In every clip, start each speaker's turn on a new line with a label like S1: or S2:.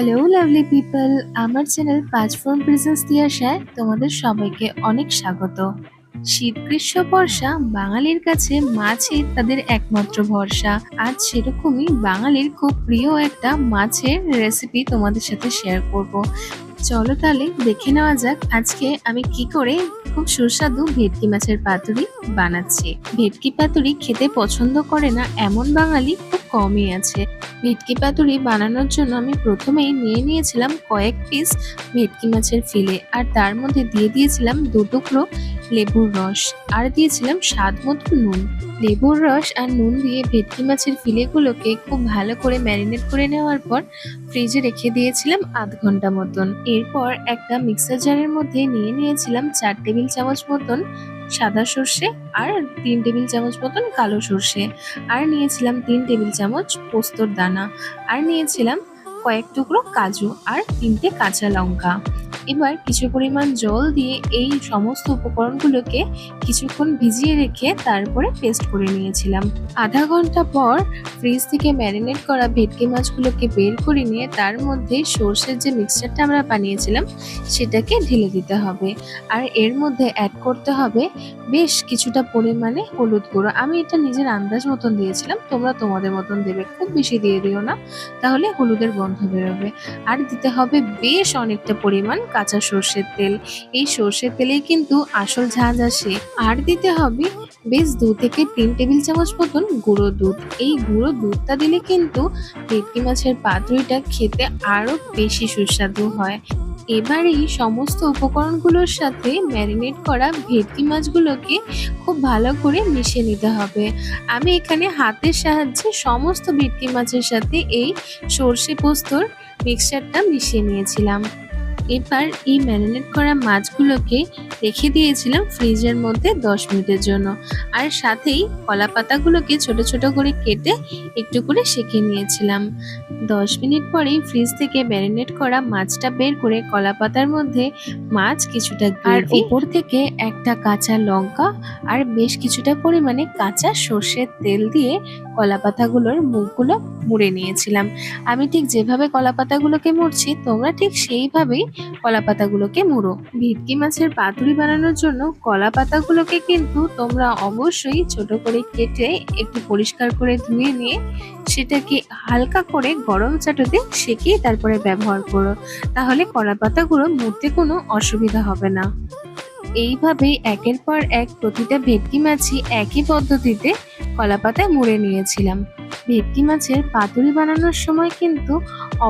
S1: Hello lovely people, আমার channel ৫ from presence দিয়ে আসায় তোমাদের সবাইকে অনেক স্বাগত। শীত গ্রীষ্ম বর্ষা বাঙালির কাছে মাছই তাদের একমাত্র ভরসা। আজ সেরকমই বাঙালির খুব প্রিয় একটা মাছের রেসিপি তোমাদের সাথে শেয়ার করব। চলো তাহলে দেখে নেওয়া যাক আজকে আমি কি করে খুব সুস্বাদু ভেটকি মাছের পাতুরি বানাচ্ছি। ভেটকি পাতুরি খেতে পছন্দ করে না এমন বাঙালি খুব কমই আছে। ভেটকি পাতুরি বানানোর জন্য আমি প্রথমেই নিয়ে নিয়েছিলাম কয়েক পিস ভেটকি মাছের ফিলে, আর তার মধ্যে দিয়ে দিয়েছিলাম ২ টুকরো লেবুর রস, আর দিয়েছিলাম স্বাদ মতো নুন। লেবুর রস আর নুন দিয়ে ভেটকি মাছের ফিলেগুলোকে খুব ভালো করে ম্যারিনেট করে নেওয়ার পর ফ্রিজে রেখে দিয়েছিলাম আধ ঘন্টা মতন। এরপর একটা মিক্সার জারের মধ্যে নিয়ে নিয়েছিলাম ৪ টেবিল চামচ মতন সাদা সর্ষে, আর ৩ টেবিল চামচ মতন কালো সর্ষে, আর নিয়েছিলাম ৩ টেবিল চামচ পোস্তর দানা, আর নিয়েছিলাম কয়েক টুকরো কাজু আর ৩টে কাঁচা লঙ্কা। এবার কিছু পরিমাণ জল দিয়ে এই সমস্ত উপকরণগুলোকে কিছুক্ষণ ভিজিয়ে রেখে তারপরে পেস্ট করে নিয়েছিলাম। আধা ঘন্টা পর ফ্রিজ থেকে ম্যারিনেট করা ভেটকি মাছগুলোকে বের করে নিয়ে তার মধ্যে সর্ষের যে মিক্সচারটা আমরা বানিয়েছিলাম সেটাকে ঢেলে দিতে হবে, আর এর মধ্যে অ্যাড করতে হবে বেশ কিছুটা পরিমাণে হলুদ গুঁড়ো। আমি এটা নিজের আন্দাজ মতন দিয়েছিলাম, তোমরা তোমাদের মতন দেবে, খুব বেশি দিয়ে দিও না, তাহলে হলুদের গন্ধ বেরোবে। আর দিতে হবে বেশ অনেকটা পরিমাণ কাঁচা সর্ষের তেল, এই সর্ষের তেলেই কিন্তু আসল ঝাঁঝ আসে। আর দিতে হবে বেশ ২ থেকে ৩ টেবিল চামচ মতন গুঁড়ো দুধ। এই গুঁড়ো দুধটা দিলে কিন্তু ভেটকি মাছের পাতুরিটা খেতে আরো বেশি সুস্বাদু হয়। এবার এই সমস্ত উপকরণগুলোর সাথে ম্যারিনেট করা ভেটকি মাছগুলোকে খুব ভালো করে মিশিয়ে নিতে হবে। আমি এখানে হাতের সাহায্যে সমস্ত ভেটকি মাছের সাথে এই সর্ষে পোস্তর মিক্সচারটা মিশিয়ে নিয়েছিলাম। এবার এই ম্যারিনেট করা মাছগুলোকে রেখে দিয়েছিলাম ফ্রিজের মধ্যে ১০ মিনিটের জন্য, আর সাথেই কলা পাতাগুলোকে ছোট ছোট করে কেটে একটু করে সেঁকে নিয়েছিলাম। ১০ মিনিট পরেই ফ্রিজ থেকে ম্যারিনেট করা মাছটা বের করে কলা পাতার মধ্যে মাছ কিছুটা আর উপর থেকে একটা কাঁচা লঙ্কা আর বেশ কিছুটা পরিমাণে কাঁচা সর্ষের তেল দিয়ে কলা পাতাগুলোর মুখগুলো মুড়ে নিয়েছিলাম। আমি ঠিক যেভাবে কলা পাতাগুলোকে মুড়ছি তোমরা ঠিক সেইভাবেই কলা পাতাগুলোকে মুড়ো। ভেটকি মাছের পাতুরি বানানোর জন্য কলা পাতাগুলোকে কিন্তু তোমরা অবশ্যই ছোট করে কেটে একটু পরিষ্কার করে ধুয়ে নিয়ে সেটাকে হালকা করে গরম চাটুতে সেঁকে তারপরে ব্যবহার করো, তাহলে কলা পাতাগুলো মুড়তে কোনো অসুবিধা হবে না। এইভাবেই একের পর এক প্রতিটা ভেটকি মাছই একই পদ্ধতিতে কলা পাতায় মুড়ে নিয়েছিলাম। ভেটকি মাছের পাতুরি বানানোর সময় কিন্তু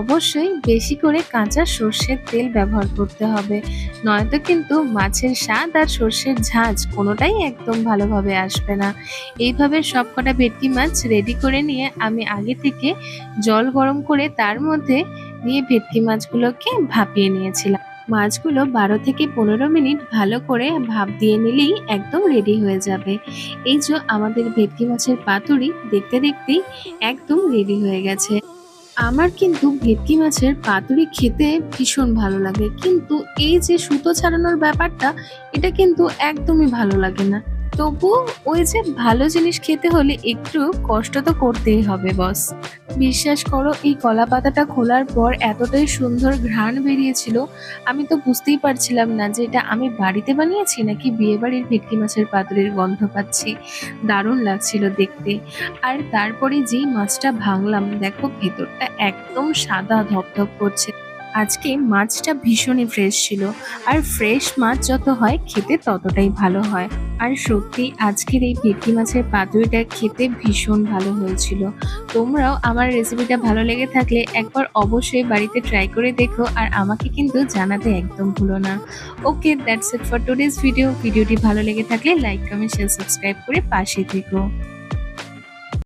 S1: অবশ্যই বেশি করে কাঁচা সর্ষের তেল ব্যবহার করতে হবে, নয়তো কিন্তু মাছের স্বাদ আর সর্ষের ঝাঁঝ কোনোটাই একদম ভালোভাবে আসবে না। এইভাবে সবকটা ভেটকি মাছ রেডি করে নিয়ে আমি আগে থেকে জল গরম করে তার মধ্যে দিয়ে ভেটকি মাছগুলোকে ভাপিয়ে নিয়েছিলাম। মাছগুলো ১২ থেকে ১৫ মিনিট ভালো করে ভাপ দিয়ে নিলেই একদম রেডি হয়ে যাবে। এই যে আমাদের ভেটকি মাছের পাতুরি দেখতে দেখতেই একদম রেডি হয়ে গেছে। আমার কিন্তু ভেটকি মাছের পাতুরি খেতে ভীষণ ভালো লাগে, কিন্তু এই যে সুতো ছাড়ানোর ব্যাপারটা এটা কিন্তু একদমই ভালো লাগে না। তবু ওই যে ভালো জিনিস খেতে হলে একটু কষ্ট তো করতেই হবে বস। বিশ্বাস করো, এই কলা পাতাটা খোলার পর এতটাই সুন্দর ঘ্রাণ বেরিয়েছিল, আমি তো বুঝতেই পারছিলাম না যে এটা আমি বাড়িতে বানিয়েছি নাকি বিয়েবাড়ির ভেটকি মাছের পাতুরির গন্ধ পাচ্ছি। দারুণ লাগছিল দেখতে। আর তারপরে যেই মাছটা ভাঙলাম, দেখো ভেতরটা একদম সাদা ধপধপ করছে। আজকে মাছটা ভীষণই ফ্রেশ ছিল, আর ফ্রেশ মাছ যত হয় খেতে ততটাই ভালো হয়। আর সত্যি আজকের এই ভেটকি মাছের পাতুরিটা খেতে ভীষণ ভালো হয়েছিল। তোমরাও আমার রেসিপিটা ভালো লেগে থাকলে একবার অবশ্যই বাড়িতে ট্রাই করে দেখো, আর আমাকে কিন্তু জানাতে একদম ভুলো না। Okay, that's it for today's video. ভিডিওটি ভালো লেগে থাকলে লাইক, কমেন্ট, শেয়ার, সাবস্ক্রাইব করে পাশে থেকো।